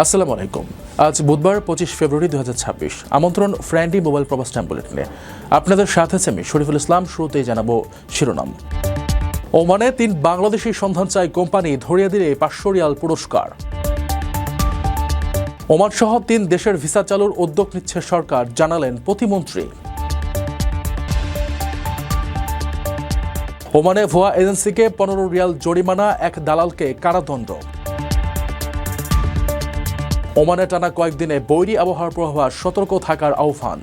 আসসালামু আলাইকুম। আজ বুধবার 25 ফেব্রুয়ারি 2026। আমন্ত্রণ ফ্রেন্ডলি মোবাইল প্রবাস টাইম বুলেটিনে। আপনাদের সাথে আছে আমি শরীফুল ইসলাম। শুরুতেই জানাবো শিরোনাম। ওমানে 3 বাংলাদেশি সন্ধান চাই কোম্পানি, ধরিয়ে দিলে 500 রিয়াল পুরস্কার। ওমান সহ 3 দেশের ভিসা চালুর উদ্যোগ নিচ্ছে সরকার, জানালেন প্রতিমন্ত্রী। ওমানে ভুয়া এজেন্সিকে 15 রিয়াল জরিমানা, এক দালালকে কারাদণ্ড। ওমানে টানা কয়েকদিনে বৈরী আবহাওয়ার প্রভাব, সতর্ক থাকার আহ্বান।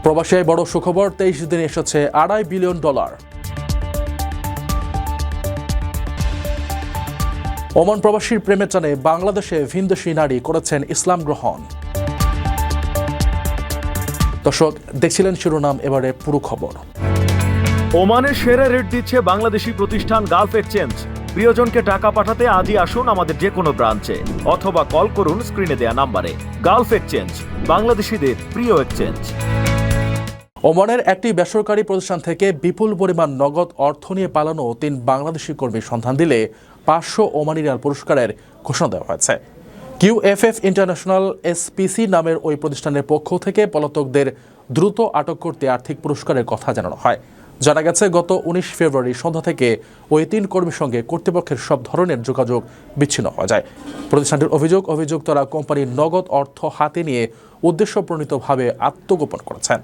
প্রবাসে বড় সুখবর, 23 দিনে এসেছে $2.5 বিলিয়ন। ওমান প্রবাসীর প্রেমে টানে বাংলাদেশে ভিনদেশী নারী করেছেন ইসলাম গ্রহণ। দর্শক, দেখছিলেন শিরোনাম, এবারে পুরো খবর। ওমানের সেরা রেট দিচ্ছে বাংলাদেশি প্রতিষ্ঠান গালফ এক্সচেঞ্জ। প্রিয়জনকে টাকা পাঠাতে আজই আসুন আমাদের যে কোনো ব্রাঞ্চে অথবা কল করুন স্ক্রিনে দেয়া নাম্বারে। গালফ এক্সচেঞ্জ, বাংলাদেশিদের প্রিয় এক্সচেঞ্জ। ওমানের একটি বেসরকারি প্রতিষ্ঠান থেকে বিপুল পরিমাণ নগদ অর্থ নিয়ে পালানো 3 বাংলাদেশি কর্মীর সন্ধান দিলে 500 ওমানি রিয়াল পুরস্কারের ঘোষণা দেওয়া হয়েছে। QFF ইন্টারন্যাশনাল SPC নামের ওই প্রতিষ্ঠানের পক্ষ থেকে পলাতকদের দ্রুত আটক করতে আর্থিক পুরস্কারের কথা জানানো হয়। জানা গেছে, গত 19 ফেব্রুয়ারি সন্ধ্যা থেকে ওই 3 কর্মীর সঙ্গে কর্তৃপক্ষের সব ধরনের যোগাযোগ বিচ্ছিন্ন হয়ে যায়। প্রতিষ্ঠানটির অভিযুক্তরা কোম্পানির নগদ অর্থ হাতে নিয়ে উদ্দেশ্যপ্রণীতভাবে আত্মগোপন করেছেন।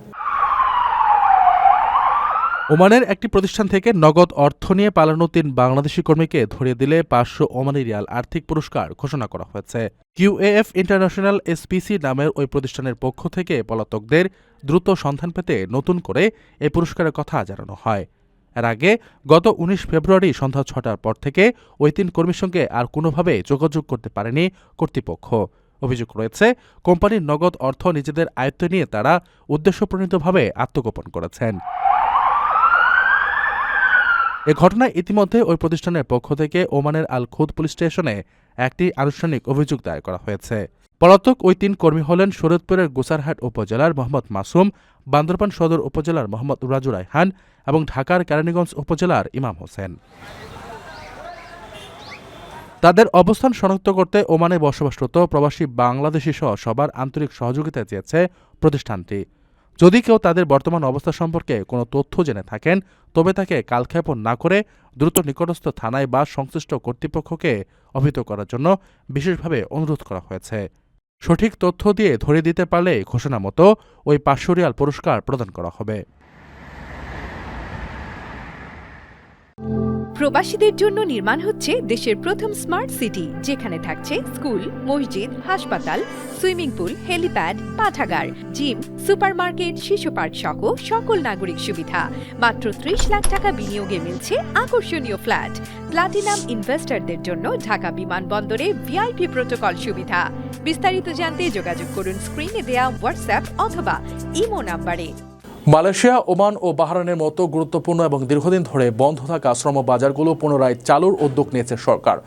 ওমানের একটি প্রতিষ্ঠান থেকে নগদ অর্থ নিয়ে পালানো 3 বাংলাদেশি কর্মীকে ধরিয়ে দিলে 500 ওমানি রিয়াল আর্থিক পুরস্কার ঘোষণা করা হয়েছে। QAF ইন্টারন্যাশনাল SPC নামের ওই প্রতিষ্ঠানের পক্ষ থেকে পলাতকদের দ্রুত সন্ধান পেতে নতুন করে এই পুরস্কারের কথা জানানো হয়। এর আগে গত 19 ফেব্রুয়ারি সন্ধ্যা 6টার পর থেকে ওই 3 কর্মীর সঙ্গে আর কোনোভাবে যোগাযোগ করতে পারেনি কর্তৃপক্ষ। অভিযোগ রয়েছে, কোম্পানির নগদ অর্থ নিজেদের আয়ত্তে নিয়ে তারা উদ্দেশ্যপ্রণীতভাবে আত্মগোপন করেছেন। এ ঘটনায় ইতিমধ্যে ওই প্রতিষ্ঠানের পক্ষ থেকে ওমানের আল খুদ পুলিশ স্টেশনে একটি আনুষ্ঠানিক অভিযোগ দায়ের করা হয়েছে। পলাতক ওই 3 কর্মী হলেন শরীয়তপুরের গোসারহাট উপজেলার মোহাম্মদ মাসুম, বান্দরবান সদর উপজেলার মোহাম্মদ রাজু রায়হান এবং ঢাকার কেরানীগঞ্জ উপজেলার ইমাম হোসেন। তাদের অবস্থান শনাক্ত করতে ওমানে বসবাসরত প্রবাসী বাংলাদেশি সহ সবার আন্তরিক সহযোগিতা চেয়েছে প্রতিষ্ঠানটি। যদি কেউ তাদের বর্তমান অবস্থা সম্পর্কে কোনো তথ্য জেনে থাকেন, তবে তাকে কালক্ষেপণ না করে দ্রুত নিকটস্থ থানায় বা সংশ্লিষ্ট কর্তৃপক্ষকে অবহিত করার জন্য বিশেষভাবে অনুরোধ করা হয়েছে। সঠিক তথ্য দিয়ে ধরিয়ে দিতে পারলে ঘোষণা মতো ওই 500 রিয়াল পুরস্কার প্রদান করা হবে। প্রবাসীদের জন্য নির্মাণ হচ্ছে দেশের প্রথম স্মার্ট সিটি, যেখানে থাকছে স্কুল, মসজিদ, হাসপাতাল, সুইমিং পুল, হেলিপ্যাড, পাঠাগার, জিম, সুপারমার্কেট, শিশু পার্ক সহ সকল নাগরিক সুবিধা। মাত্র 30 লাখ টাকা বিনিয়োগে মিলছে আকর্ষণীয় ফ্ল্যাট। প্লাটিনাম ইনভেস্টরদের জন্য ঢাকা বিমানবন্দরে VIP প্রোটোকল সুবিধা। বিস্তারিত জানতে যোগাযোগ করুন স্ক্রিনে দেয়া হোয়াটসঅ্যাপ অথবা ইমো নাম্বারে। মালয়েশিয়া, ওমান ও বাহরাইনের মতো গুরুত্বপূর্ণ এবং দীর্ঘদিন ধরে বন্ধ থাকা শ্রম বাজারগুলো পুনরায় চালুর উদ্যোগ নিয়েছে সরকার।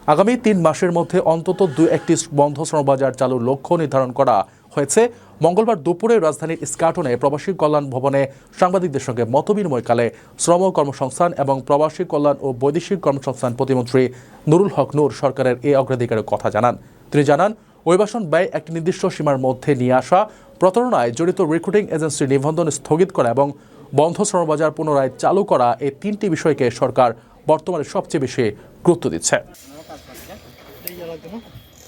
আগামী 3 মাসের মধ্যে অন্তত 2-1টি বন্ধ শ্রমবাজার চালুর লক্ষ্য নির্ধারণ করা হয়েছে। মঙ্গলবার দুপুরে রাজধানীর ইস্কাটনে প্রবাসী কল্যাণ ভবনে সাংবাদিকদের সঙ্গে মতবিনিময়কালে শ্রম কর্মসংস্থান এবং প্রবাসী কল্যাণ ও বৈদেশিক কর্মসংস্থান প্রতিমন্ত্রী নুরুল হক নূর সরকারের এই অগ্রাধিকারের কথা জানান। তিনি জানান, অভিবাসন ব্যয় একটি নির্দিষ্ট সীমার মধ্যে নিয়ে আসা, প্রতারণায় জড়িত রিক্রুটিং এজেন্সির নিবন্ধন স্থগিত করা এবং বন্ধ শ্রমবাজার পুনরায় চালু করা, এই 3টি বিষয়কে সরকার বর্তমানে সবচেয়ে বেশি গুরুত্ব দিচ্ছে।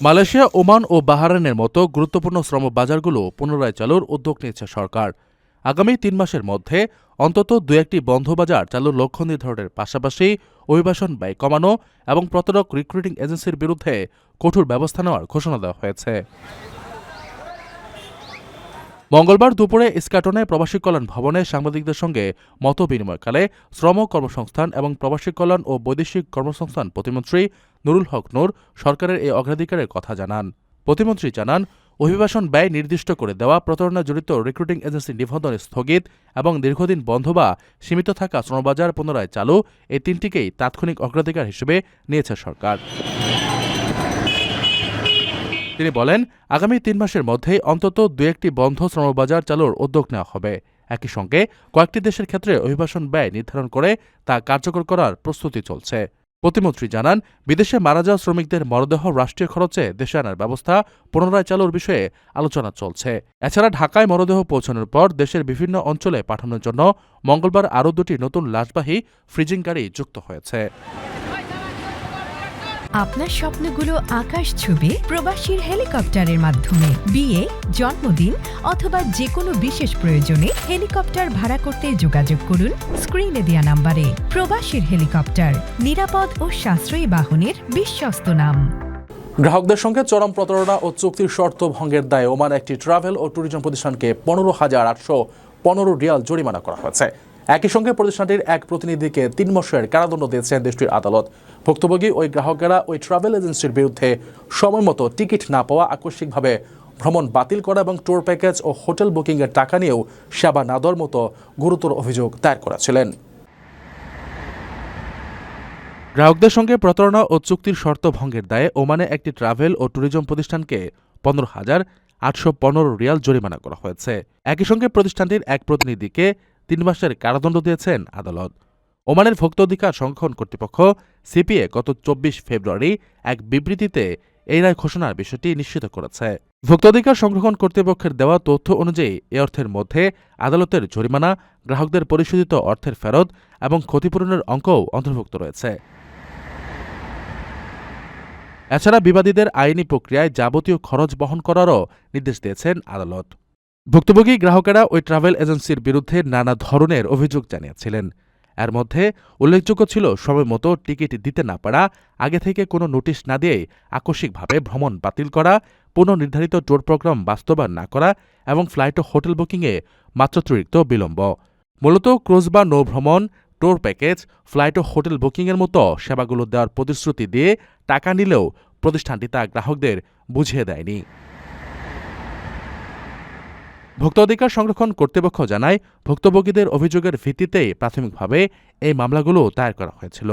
মালয়েশিয়া, ওমান ও বাহরাইনের মতো গুরুত্বপূর্ণ শ্রম বাজারগুলো পুনরায় চালুর উদ্যোগ নিয়েছে সরকার। আগামী 3 মাসের মধ্যে অন্তত 2-1টি বন্ধ বাজার চালুর লক্ষ্য নির্ধারণের পাশাপাশি অভিবাসন ব্যয় কমানো এবং প্রতারক রিক্রুটিং এজেন্সির বিরুদ্ধে কঠোর ব্যবস্থা নেওয়ার ঘোষণা দেওয়া হয়েছে। মঙ্গলবার দুপুরে ইস্কাটনে প্রবাসী কল্যাণ ভবনে সাংবাদিকদের সঙ্গে মত বিনিময়কালে শ্রম কর্মসংস্থান এবং প্রবাসী কল্যাণ ও বৈদেশিক কর্মসংস্থান প্রতিমন্ত্রী নুরুল হক নূর সরকারের এই অগ্রাধিকারের কথা জানান। প্রতিমন্ত্রী জানান, অভিবাসন ব্যয় নির্দিষ্ট করে দেওয়া, প্রতারণা জড়িত রিক্রুটিং এজেন্সি নিবন্ধন স্থগিত এবং দীর্ঘদিন বন্ধ বা সীমিত থাকা শ্রমবাজার পুনরায় চালু, এই 3টিকেই তাৎক্ষণিক অগ্রাধিকার হিসেবে নিয়েছে সরকার। তিনি বলেন, আগামী 3 মাসের মধ্যে অন্তত 2-1টি বন্ধ শ্রমবাজার চালুর উদ্যোগ নেওয়া হবে। একই সঙ্গে কয়েকটি দেশের ক্ষেত্রে অভিবাসন ব্যয় নির্ধারণ করে তা কার্যকর করার প্রস্তুতি চলছে। প্রতিমন্ত্রী জানান, বিদেশে মারা যাওয়া শ্রমিকদের মরদেহ রাষ্ট্রীয় খরচে দেশে আনার ব্যবস্থা পুনরায় চালুর বিষয়ে আলোচনা চলছে। এছাড়া ঢাকায় মরদেহ পৌঁছানোর পর দেশের বিভিন্ন অঞ্চলে পাঠানোর জন্য মঙ্গলবার আরও 2টি নতুন লাশবাহী ফ্রিজিং গাড়ি যুক্ত হয়েছে। আপনার স্বপ্নগুলো আকাশ ছুবে প্রবাসীর হেলিকপ্টারের মাধ্যমে। বিয়ে, জন্মদিন অথবা যে কোনো বিশেষ প্রয়োজনে হেলিকপ্টার ভাড়া করতে যোগাযোগ করুন স্ক্রিনে দেয়া নাম্বারে। প্রবাসীর হেলিকপ্টার, নিরাপদ ও সাশ্রয়ী বাহনের বিশ্বস্ত নাম। গ্রাহকদের সঙ্গে চরম প্রতারণা ও চুক্তির শর্ত ভঙ্গের দায়ে ওমান একটি ট্রাভেল ও ট্যুরিজম প্রতিষ্ঠানকে 15,815 রিয়াল জরিমানা করা হয়েছে। একই সঙ্গে প্রতিষ্ঠানটির এক প্রতিনিধিকে 3 মাসের কারাদণ্ড দিয়েছেন দেশটির আদালত। ভুক্তভোগী ওই গ্রাহকেরা ওই ট্রাভেল এজেন্সির বিরুদ্ধে সময়মতো টিকিট না পাওয়া, আকস্মিকভাবে ভ্রমণ বাতিল করা এবং ট্যুর প্যাকেজ ও হোটেল বুকিংয়ের টাকা নিয়েও সেবা না দেওয়ার মতো গুরুতর অভিযোগ দায়ের করেছিলেন। গ্রাহকদের সঙ্গে প্রতারণা ও চুক্তির শর্ত ভঙ্গের দায়ে ওমানে একটি ট্রাভেল ও ট্যুরিজম প্রতিষ্ঠানকে 15,815 রিয়াল জরিমানা করা হয়েছে। একই সঙ্গে প্রতিষ্ঠানটির এক প্রতিনিধিকে 3 মাসের কারাদণ্ড দিয়েছেন আদালত। ওমানের ভোক্তা অধিকার সংরক্ষণ কর্তৃপক্ষ সিপিএ গত 24 ফেব্রুয়ারি এক বিবৃতিতে এই রায় ঘোষণার বিষয়টি নিশ্চিত করেছে। ভোক্তাধিকার সংরক্ষণ কর্তৃপক্ষের দেওয়া তথ্য অনুযায়ী এ অর্থের মধ্যে আদালতের জরিমানা, গ্রাহকদের পরিশোধিত অর্থের ফেরত এবং ক্ষতিপূরণের অঙ্কও অন্তর্ভুক্ত রয়েছে। এছাড়া বিবাদীদের আইনি প্রক্রিয়ায় যাবতীয় খরচ বহন করারও নির্দেশ দিয়েছেন আদালত। ভুক্তভোগী গ্রাহকেরা ওই ট্রাভেল এজেন্সির বিরুদ্ধে নানা ধরনের অভিযোগ জানিয়েছিলেন। এর মধ্যে উল্লেখযোগ্য ছিল সময়মতো টিকিট দিতে না পারা, আগে থেকে কোনো নোটিশ না দিয়েই আকস্মিকভাবে ভ্রমণ বাতিল করা, পুনর্নির্ধারিত ট্যুর প্রোগ্রাম বাস্তবায়ন না করা এবং ফ্লাইট ও হোটেল বুকিংয়ে মাত্রাতিরিক্ত বিলম্ব। মূলত ক্রুজ বা নৌ ভ্রমণ, ট্যুর প্যাকেজ, ফ্লাইট ও হোটেল বুকিংয়ের মতো সেবাগুলো দেওয়ার প্রতিশ্রুতি দিয়ে টাকা নিলেও প্রতিষ্ঠানটি তা গ্রাহকদের বুঝিয়ে দেয়নি। ভোক্তা অধিকার সংরক্ষণ কর্তৃপক্ষ জানায়, ভুক্তভোগীদের অভিযোগের ভিত্তিতেই প্রাথমিকভাবে এই মামলাগুলো দায়ের করা হয়েছিল।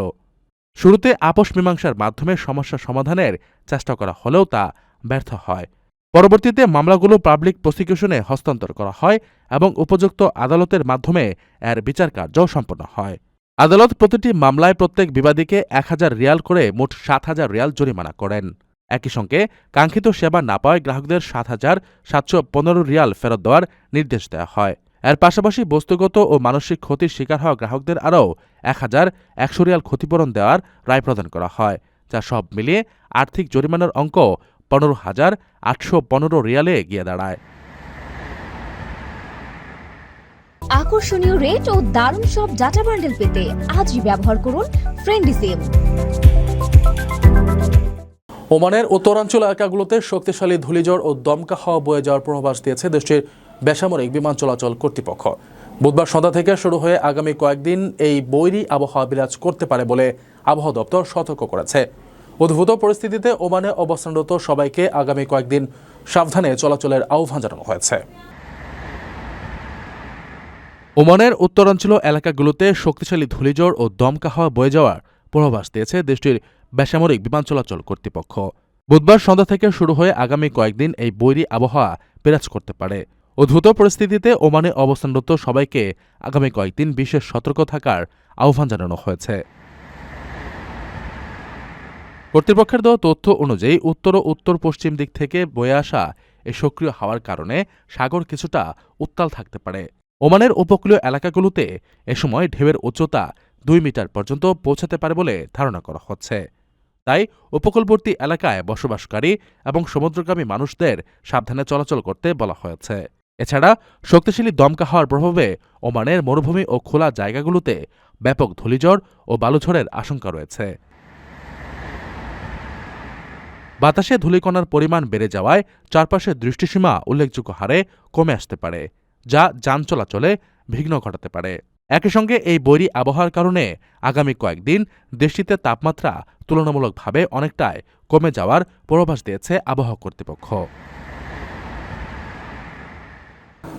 শুরুতে আপোষ মীমাংসার মাধ্যমে সমস্যা সমাধানের চেষ্টা করা হলেও তা ব্যর্থ হয়। পরবর্তীতে মামলাগুলো পাবলিক প্রসিকিউশনে হস্তান্তর করা হয় এবং উপযুক্ত আদালতের মাধ্যমে এর বিচার কার্য সম্পন্ন হয়। আদালত প্রতিটি মামলায় প্রত্যেক বিবাদীকে 1,000 রিয়াল করে মোট 7,000 রিয়াল জরিমানা করেন। একই সঙ্গে কাঙ্ক্ষিত সেবা না পাওয়ায় গ্রাহকদের 7,715 রিয়াল ফেরত দেওয়ার নির্দেশ দেওয়া হয়। এর পাশাপাশি বস্তুগত ও মানসিক ক্ষতির শিকার হওয়া গ্রাহকদের আরও 1,100 রিয়াল ক্ষতিপূরণ দেওয়ার রায় প্রদান করা হয়, যা সব মিলিয়ে আর্থিক জরিমানার অঙ্ক 15,815 রিয়ালে গিয়ে দাঁড়ায়। আকর্ষণীয় রেট ও দারুণ সব ডাটা বান্ডেল পেতে আজই ব্যবহার করুন ফ্রেন্ডলি সিম। ওমানের উত্তরাঞ্চল এলাকাগুলোতে শক্তিশালী ধূলিঝড় ও দমকা হাওয়া বয়ে যাওয়ার পূর্বাভাস দিয়েছে দেশটির বেসামরিক বিমান চলাচল কর্তৃপক্ষ। বুধবার সন্ধ্যা থেকে শুরু হয়ে আগামী কয়েকদিন এই বৈরী আবহাওয়া বিরাজ করতে পারে বলে আবহাওয়া দপ্তর সতর্ক করেছে। উদ্ভূত পরিস্থিতিতে ওমানে অবস্থানরত সবাইকে আগামী কয়েকদিন সাবধানে চলাচলের আহ্বান জানানো হয়েছে। ওমানের উত্তরাঞ্চল এলাকাগুলোতে শক্তিশালী ধূলিঝড় ও দমকা হাওয়া বয়ে যাওয়ার পূর্বাভাস দিয়েছে দেশটির বেসামরিক বিমান চলাচল কর্তৃপক্ষ। বুধবার সন্ধ্যা থেকে শুরু হয়ে আগামী কয়েকদিন এই বৈরী আবহাওয়া বিরাজ করতে পারে। উদ্ভূত পরিস্থিতিতে ওমানে অবস্থানরত সবাইকে আগামী কয়েকদিন বিশেষ সতর্ক থাকার আহ্বান জানানো হয়েছে। কর্তৃপক্ষের দেওয়া তথ্য অনুযায়ী উত্তর ও উত্তর পশ্চিম দিক থেকে বয়ে আসা এই সক্রিয় হাওয়ার কারণে সাগর কিছুটা উত্তাল থাকতে পারে। ওমানের উপকূলীয় এলাকাগুলোতে এ সময় ঢেউয়ের উচ্চতা 2 মিটার পর্যন্ত পৌঁছাতে পারে বলে ধারণা করা হচ্ছে। তাই উপকূলবর্তী এলাকায় বসবাসকারী এবং সমুদ্রগামী মানুষদের সাবধানে চলাচল করতে বলা হয়েছে। এছাড়া শক্তিশালী দমকা হাওয়ার প্রভাবে ওমানের মরুভূমি ও খোলা জায়গাগুলোতে ব্যাপক ধূলিঝড় ও বালুঝড়ের আশঙ্কা রয়েছে। বাতাসে ধূলিকণার পরিমাণ বেড়ে যাওয়ায় চারপাশের দৃষ্টিসীমা উল্লেখযোগ্য হারে কমে আসতে পারে, যা যান চলাচলে বিঘ্ন ঘটাতে পারে। একই সঙ্গে এই বৈরী আবহাওয়ার কারণে আগামী কয়েকদিন দেশটিতে তাপমাত্রা তুলনামূলকভাবে অনেকটাই কমে যাওয়ার পূর্বাভাস দিয়েছে আবহাওয়া কর্তৃপক্ষ।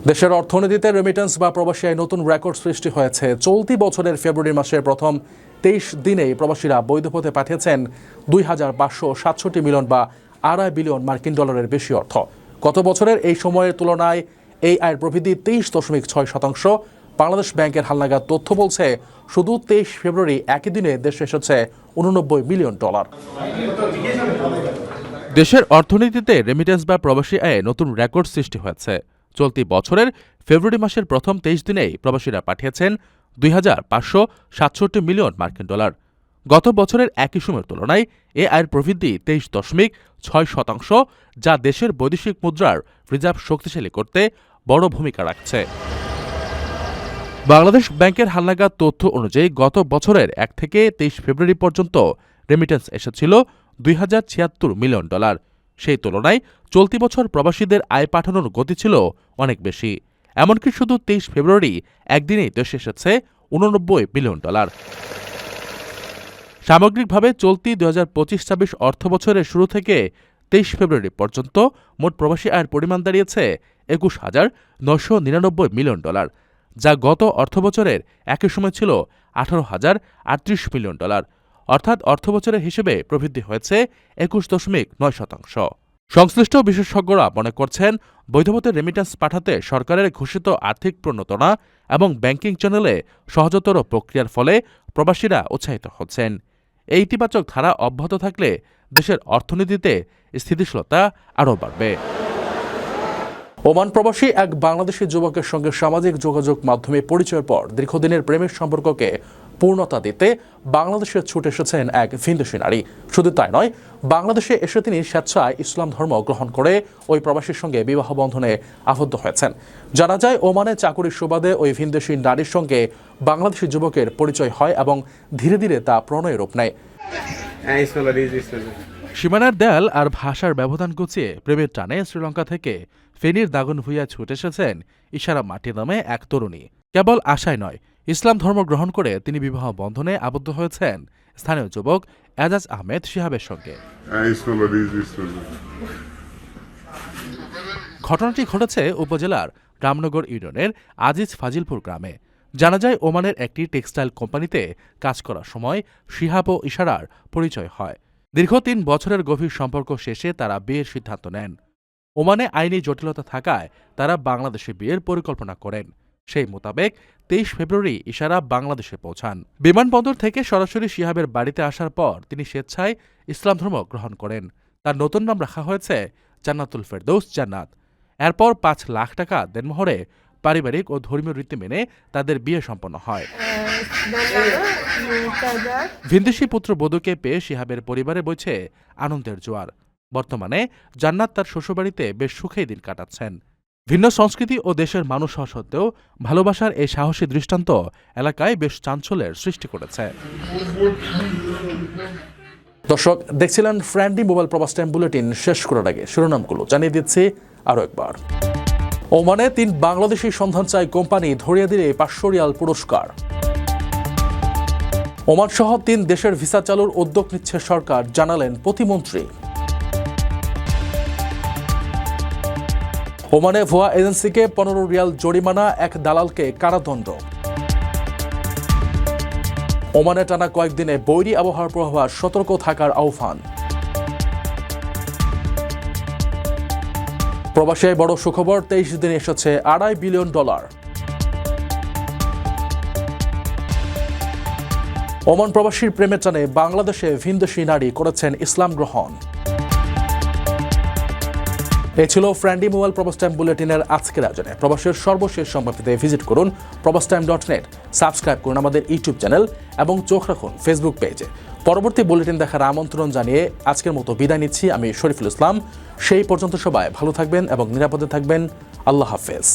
দেশের অর্থনীতিতে রেমিটেন্স বা প্রবাসী আয় নতুন রেকর্ড সৃষ্টি হয়েছে। চলতি বছরের ফেব্রুয়ারি মাসের প্রথম 23 দিনেই প্রবাসীরা বৈধ পথে পাঠিয়েছেন 2,567 মিলিয়ন বা $2.5 বিলিয়ন মার্কিন ডলারের বেশি অর্থ। গত বছরের এই সময়ের তুলনায় এই আয়ের প্রবৃদ্ধি 23.6%। বাংলাদেশ ব্যাংকের হালনাগাদ তথ্য বলছে শুধু 23 ফেব্রুয়ারি একই দিনে দেশে এসেছে $89 মিলিয়ন। দেশের অর্থনীতিতে রেমিটেন্স বা প্রবাসী আয়ে নতুন রেকর্ড সৃষ্টি হয়েছে। চলতি বছরের ফেব্রুয়ারি মাসের প্রথম 23 দিনেই প্রবাসীরা পাঠিয়েছেন $2,567 মিলিয়ন মার্কিন ডলার। গত বছরের একই সময়ের তুলনায় এ আয়ের প্রবৃদ্ধি 23.6%, যা দেশের বৈদেশিক মুদ্রার রিজার্ভ শক্তিশালী করতে বড় ভূমিকা রাখছে। বাংলাদেশ ব্যাংকের হালনাগাদ তথ্য অনুযায়ী গত বছরের 1 থেকে 23 ফেব্রুয়ারি পর্যন্ত রেমিটেন্স এসেছিল $2,076 মিলিয়ন। সেই তুলনায় চলতি বছর প্রবাসীদের আয় পাঠানোর গতি ছিল অনেক বেশি। এমনকি শুধু 23 ফেব্রুয়ারি একদিনেই দেশে এসেছে $89 মিলিয়ন। সামগ্রিকভাবে চলতি 2025-26 অর্থবছরের শুরু থেকে 23 ফেব্রুয়ারি পর্যন্ত মোট প্রবাসী আয়ের পরিমাণ দাঁড়িয়েছে $21,999 মিলিয়ন, যা গত অর্থবছরের একই সময় ছিল $18,038 মিলিয়ন। অর্থাৎ অর্থবছরের হিসেবে প্রবৃদ্ধি হয়েছে 21.9%। সংশ্লিষ্ট বিশেষজ্ঞরা মনে করছেন, বৈধপথে রেমিটেন্স পাঠাতে সরকারের ঘোষিত আর্থিক প্রণোদনা এবং ব্যাংকিং চ্যানেলে সহজতর প্রক্রিয়ার ফলে প্রবাসীরা উৎসাহিত হচ্ছেন। এই ইতিবাচক ধারা অব্যাহত থাকলে দেশের অর্থনীতিতে স্থিতিশীলতা আরও বাড়বে। ওমান প্রবাসী এক বাংলাদেশি যুবকের সঙ্গে সামাজিক যোগাযোগ মাধ্যমে পরিচয়ের পর দীর্ঘদিনের প্রেমের সম্পর্ককে পূর্ণতা দিতে বাংলাদেশে ছুটে এসেছেন এক ভিনদেশী নারী। শুধু তাই নয়, বাংলাদেশে এসে তিনি স্বেচ্ছায় ইসলাম ধর্ম গ্রহণ করে ওই প্রবাসীর সঙ্গে বিবাহ বন্ধনে আবদ্ধ হয়েছেন। জানা যায়, ওমানে চাকুরির সুবাদে ওই ভিনদেশী নারীর সঙ্গে বাংলাদেশি যুবকের পরিচয় হয় এবং ধীরে ধীরে তা প্রণয়ের রূপ নেয়। সীমানার দেয়াল আর ভাষার ব্যবধান ঘুচিয়ে প্রেমের টানে শ্রীলঙ্কা থেকে ফেনীর দাগনভূঞা ছুটে এসেছেন ইশারা মাটি নামে এক তরুণী। কেবল আশায় নয়, ইসলাম ধর্ম গ্রহণ করে তিনি বিবাহ বন্ধনে আবদ্ধ হয়েছেন স্থানীয় যুবক এজাজ আহমেদ শিহাবের সঙ্গে। ঘটনাটি ঘটেছে উপজেলার রামনগর ইউনিয়নের আজিজ ফাজিলপুর গ্রামে। জানা যায়, ওমানের একটি টেক্সটাইল কোম্পানিতে কাজ করার সময় শিহাব ও ইশারার পরিচয় হয়। দীর্ঘ 3 বছরের গভীর সম্পর্ক শেষে তারা বিয়ের সিদ্ধান্ত নেন। ওমানে আইনি জটিলতা থাকায় তারা বাংলাদেশে বিয়ের পরিকল্পনা করেন। সেই মোতাবেক 23 ফেব্রুয়ারি ইশারা বাংলাদেশে পৌঁছান। বিমানবন্দর থেকে সরাসরি শিহাবের বাড়িতে আসার পর তিনি স্বেচ্ছায় ইসলাম ধর্ম গ্রহণ করেন। তার নতুন নাম রাখা হয়েছে জান্নাতুল ফেরদৌস জান্নাত। এরপর 5 লাখ টাকা দেনমোহরে পারিবারিক ও ধর্মীয় রীতি মেনে তাদের বিয়ে সম্পন্ন হয়। ভিনদেশী পুত্রবধূকে পেয়ে শিহাবের পরিবারে বইছে আনন্দের জোয়ার। বর্তমানে জান্নাত তার শ্বশুরবাড়িতে বেশ সুখেই দিন কাটাচ্ছেন। ভিন্ন সংস্কৃতি ও দেশের মানুষ হওয়া সত্ত্বেও ভালোবাসার এই সাহসী দৃষ্টান্ত এলাকায় বেশ চাঞ্চল্যের সৃষ্টি করেছে। দর্শক, দেখছিলেন ফ্রেন্ডলি মোবাইল প্রবাস টাইম বুলেটিন। শেষ করার আগে শিরোনামগুলো জানিয়ে দিচ্ছি আরও একবার। ওমানে 3 বাংলাদেশি সন্ধান চায় কোম্পানি, ধরিয়ে দিলে 500 রিয়াল পুরস্কার। ওমান সহ 3 দেশের ভিসা চালুর উদ্যোগ নিচ্ছে সরকার, জানালেন প্রতিমন্ত্রী। ওমানে ভুয়া এজেন্সিকে 15 রিয়াল জরিমানা, এক দালালকে কারাদণ্ড। ওমানে টানা কয়েকদিনে বৈরী আবহাওয়ার পূর্বাভাস, সতর্ক থাকার আহ্বান। প্রবাসী বড় সুখবর, 23 দিনে এসেছে $2.5 বিলিয়ন। ওমান প্রবাসীর প্রেমের টানে বাংলাদেশে ভিনদেশী নারী করেছেন ইসলাম গ্রহণ। এই ছিল ফ্রেন্ডলি মোবাইল প্রবাস টাইম বুলেটিনের আজকের আয়োজনে। প্রবাসের সর্বশেষ সংবাদ পেতে ভিজিট করুন probastime.net, সাবস্ক্রাইব করুন আমাদের ইউটিউব চ্যানেল এবং চোখ রাখুন ফেসবুক পেজে। পরবর্তী বুলেটিন দেখার আমন্ত্রণ জানিয়ে আজকের মতো বিদায় নিচ্ছি আমি শরীফুল ইসলাম। সেই পর্যন্ত সবাই ভালো থাকবেন এবং নিরাপদে থাকবেন। আল্লাহ হাফেজ।